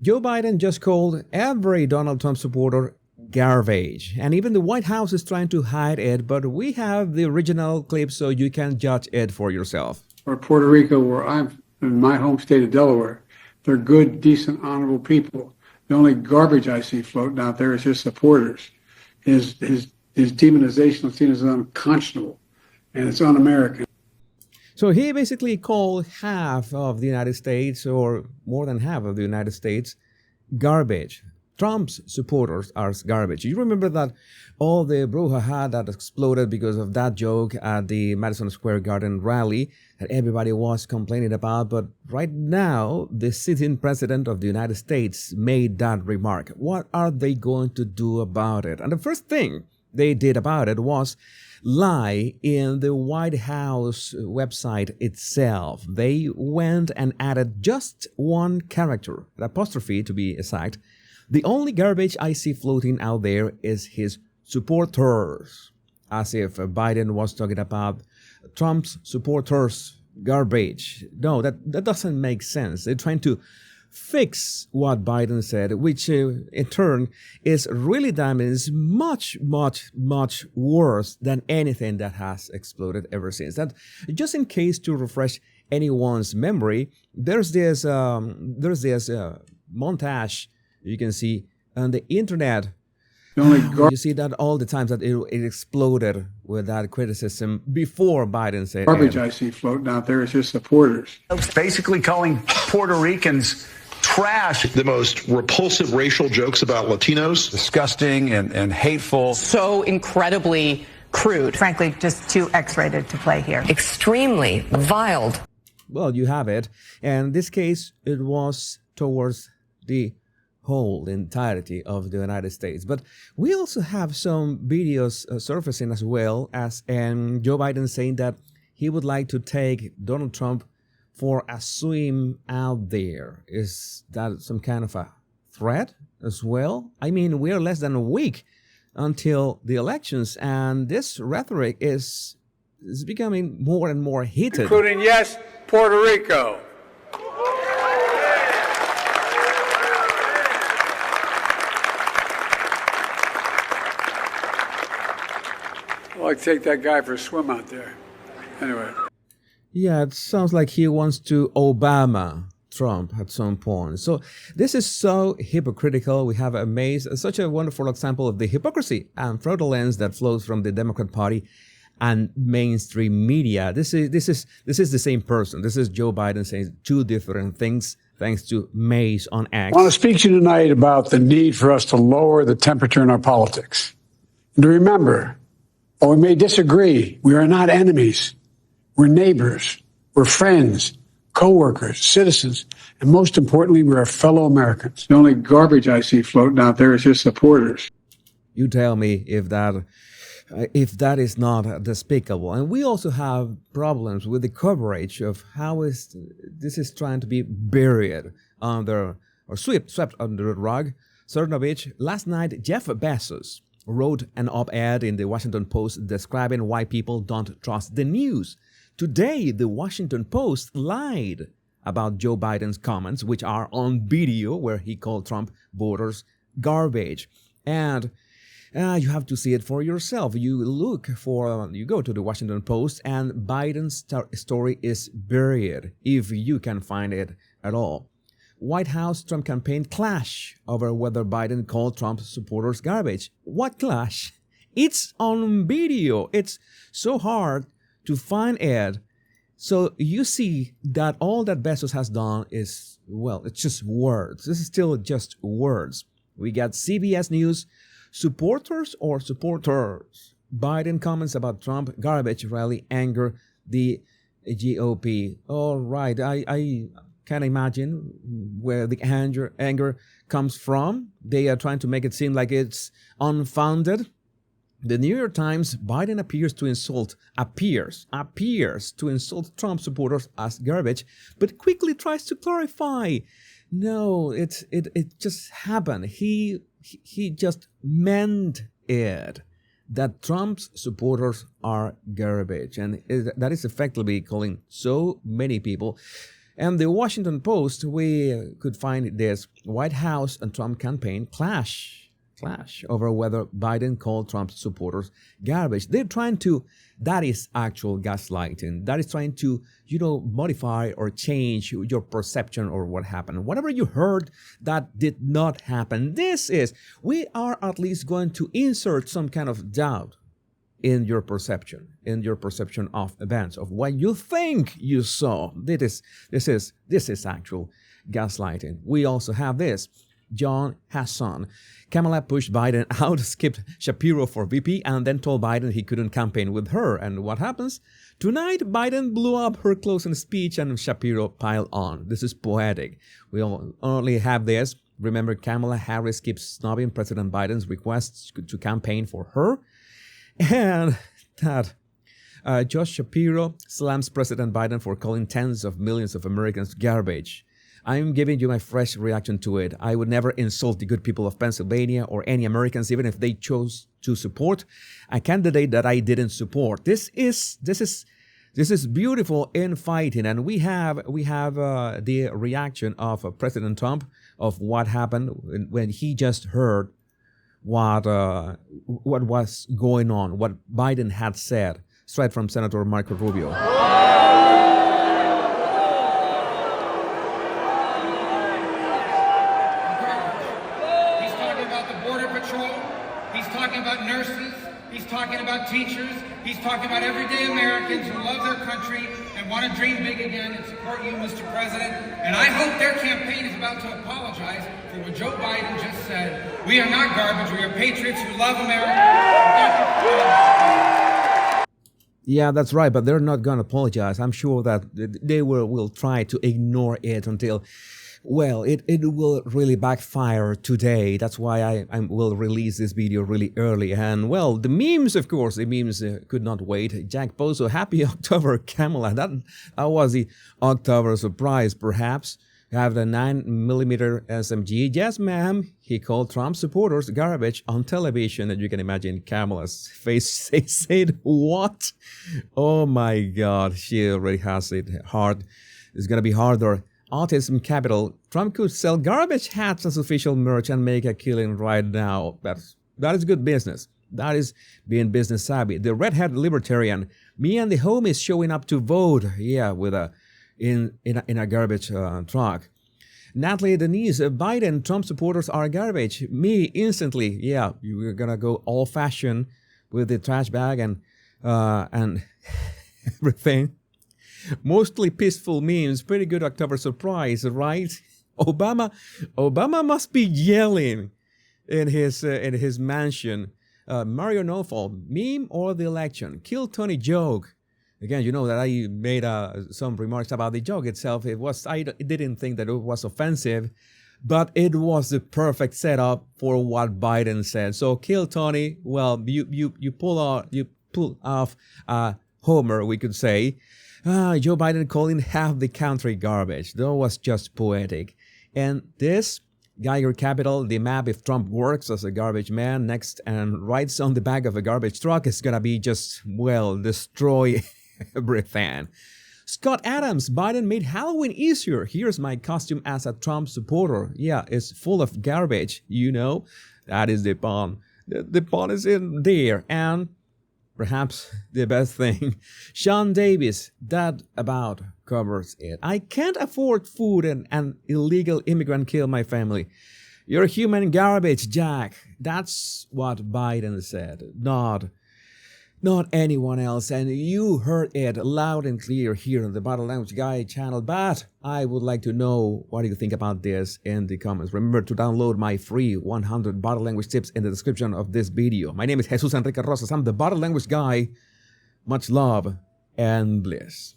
Joe Biden just called every Donald Trump supporter garbage. And even the White House is trying to hide it, but we have the original clip so you can judge it for yourself. Or Puerto Rico, where I'm in my home state of Delaware, they're good, decent, honorable people. The only garbage I see floating out there is his supporters. His demonization is seen as unconscionable, and it's un-American. So he basically called half of the United States, or more than half of the United States, garbage. Trump's supporters are garbage. You remember that all the brouhaha that exploded because of that joke at the Madison Square Garden rally that everybody was complaining about. But right now, the sitting president of the United States made that remark. What are they going to do about it? And the first thing they did about it was lie in the White House website itself. They went and added just one character, an apostrophe to be exact. The only garbage I see floating out there is his supporters, as if Biden was talking about Trump's supporters garbage. No, that doesn't make sense. They're trying to fix what Biden said, which in turn is really damaging. It's much, much, much worse than anything that has exploded ever since. That, just in case to refresh anyone's memory, there's this montage you can see on the internet. You see that all the times that it exploded with that criticism before Biden said garbage I see floating out there is his supporters. Basically calling Puerto Ricans trash. The most repulsive racial jokes about Latinos. Disgusting and hateful. So incredibly crude. Frankly, just too X-rated to play here. Extremely vile. Well, you have it. And in this case, it was towards the whole entirety of the United States. But we also have some videos surfacing as well as Joe Biden saying that he would like to take Donald Trump for a swim out there. Is that some kind of a threat as well? I mean, we're less than a week until the elections, and this rhetoric is becoming more and more heated. Including, yes, Puerto Rico. I'd like to take that guy for a swim out there. Anyway. Yeah, it sounds like he wants to Obama Trump at some point. So this is so hypocritical. We have such a wonderful example of the hypocrisy and fraudulence that flows from the Democrat Party and mainstream media. This is the same person. This is Joe Biden saying two different things thanks to Maze on X. I want to speak to you tonight about the need for us to lower the temperature in our politics. And to remember, while we may disagree, we are not enemies. We're neighbors. We're friends, co-workers, citizens, and most importantly, we're fellow Americans. The only garbage I see floating out there is his supporters. You tell me if that is not despicable. And we also have problems with the coverage of how this is trying to be buried under or swept under the rug. Certain of which, last night, Jeff Bezos wrote an op-ed in the Washington Post describing why people don't trust the news. Today, the Washington Post lied about Joe Biden's comments, which are on video, where he called Trump voters garbage. And you have to see it for yourself. You go to the Washington Post, and Biden's story is buried, if you can find it at all. White House Trump campaign clash over whether Biden called Trump supporters garbage. What clash? It's on video. It's so hard to find it. So you see that all that Bezos has done is, well, it's just words. This is still just words. We got CBS News, supporters or supporters. Biden comments about Trump garbage rally anger the GOP. All right, I can't imagine where the anger comes from. They are trying to make it seem like it's unfounded. The New York Times, Biden appears to insult Trump supporters as garbage, but quickly tries to clarify. No, it just happened. He just meant it, that Trump's supporters are garbage. And that is effectively calling so many people. And the Washington Post, we could find this White House and Trump campaign clash over whether Biden called Trump's supporters garbage. They're trying to, that is actual gaslighting. That is trying to, modify or change your perception or what happened. Whatever you heard that did not happen. We are at least going to insert some kind of doubt in your perception of events, of what you think you saw. This is actual gaslighting. We also have this. John Hassan. Kamala pushed Biden out, skipped Shapiro for VP, and then told Biden he couldn't campaign with her. And what happens? Tonight, Biden blew up her closing speech and Shapiro piled on. This is poetic. We only have this. Remember, Kamala Harris keeps snubbing President Biden's requests to campaign for her. And that Josh Shapiro slams President Biden for calling tens of millions of Americans garbage. I'm giving you my fresh reaction to it. I would never insult the good people of Pennsylvania or any Americans, even if they chose to support a candidate that I didn't support. This is beautiful in fighting, and we have the reaction of President Trump of what happened when he just heard what was going on, what Biden had said, straight from Senator Marco Rubio. Talking about teachers, he's talking about everyday Americans who love their country and want to dream big again and support you, Mr. President. And I hope their campaign is about to apologize for what Joe Biden just said. We are not garbage. We are patriots who love America. Yeah, that's right, but they're not going to apologize. I'm sure that they will try to ignore it until, well, it will really backfire today. That's why I will release this video really early. And, well, the memes, of course, could not wait. Jack Pozo, happy October, Kamala. That was the October surprise, perhaps. You have the 9mm SMG. Yes, ma'am. He called Trump supporters garbage on television. And you can imagine Kamala's face. They said, what? Oh, my God. She already has it hard. It's going to be harder. Autism capital. Trump could sell garbage hats as official merch and make a killing right now. That is good business. That is being business savvy. The redhead libertarian. Me and the homies showing up to vote. Yeah, with in a garbage truck. Natalie Denise, Biden, Trump supporters are garbage. Me, instantly. Yeah, you're gonna go old-fashioned with the trash bag and everything. Mostly peaceful memes. Pretty good October surprise, right? Obama must be yelling in his mansion. Mario Nofal, meme or the election? Kill Tony joke. Again, you know that I made some remarks about the joke itself. I didn't think that it was offensive, but it was the perfect setup for what Biden said. So kill Tony. Well, you pull off Homer, we could say. Joe Biden calling half the country garbage. That was just poetic. And this, Geiger Capital, the map if Trump works as a garbage man next and rides on the back of a garbage truck is going to be just, well, destroy everything. Scott Adams, Biden made Halloween easier. Here's my costume as a Trump supporter. Yeah, it's full of garbage, That is the pun. The pun is in there. And perhaps the best thing, Sean Davis, that about covers it. I can't afford food and an illegal immigrant killed my family. You're human garbage, Jack. That's what Biden said, not anyone else. And you heard it loud and clear here on the Bottle Language Guy channel. But I would like to know what do you think about this in the comments. Remember to download my free 100 bottle language tips in the description of this video. My name is Jesus Enrique Rosas. I'm the Bottle Language Guy. Much love and bliss.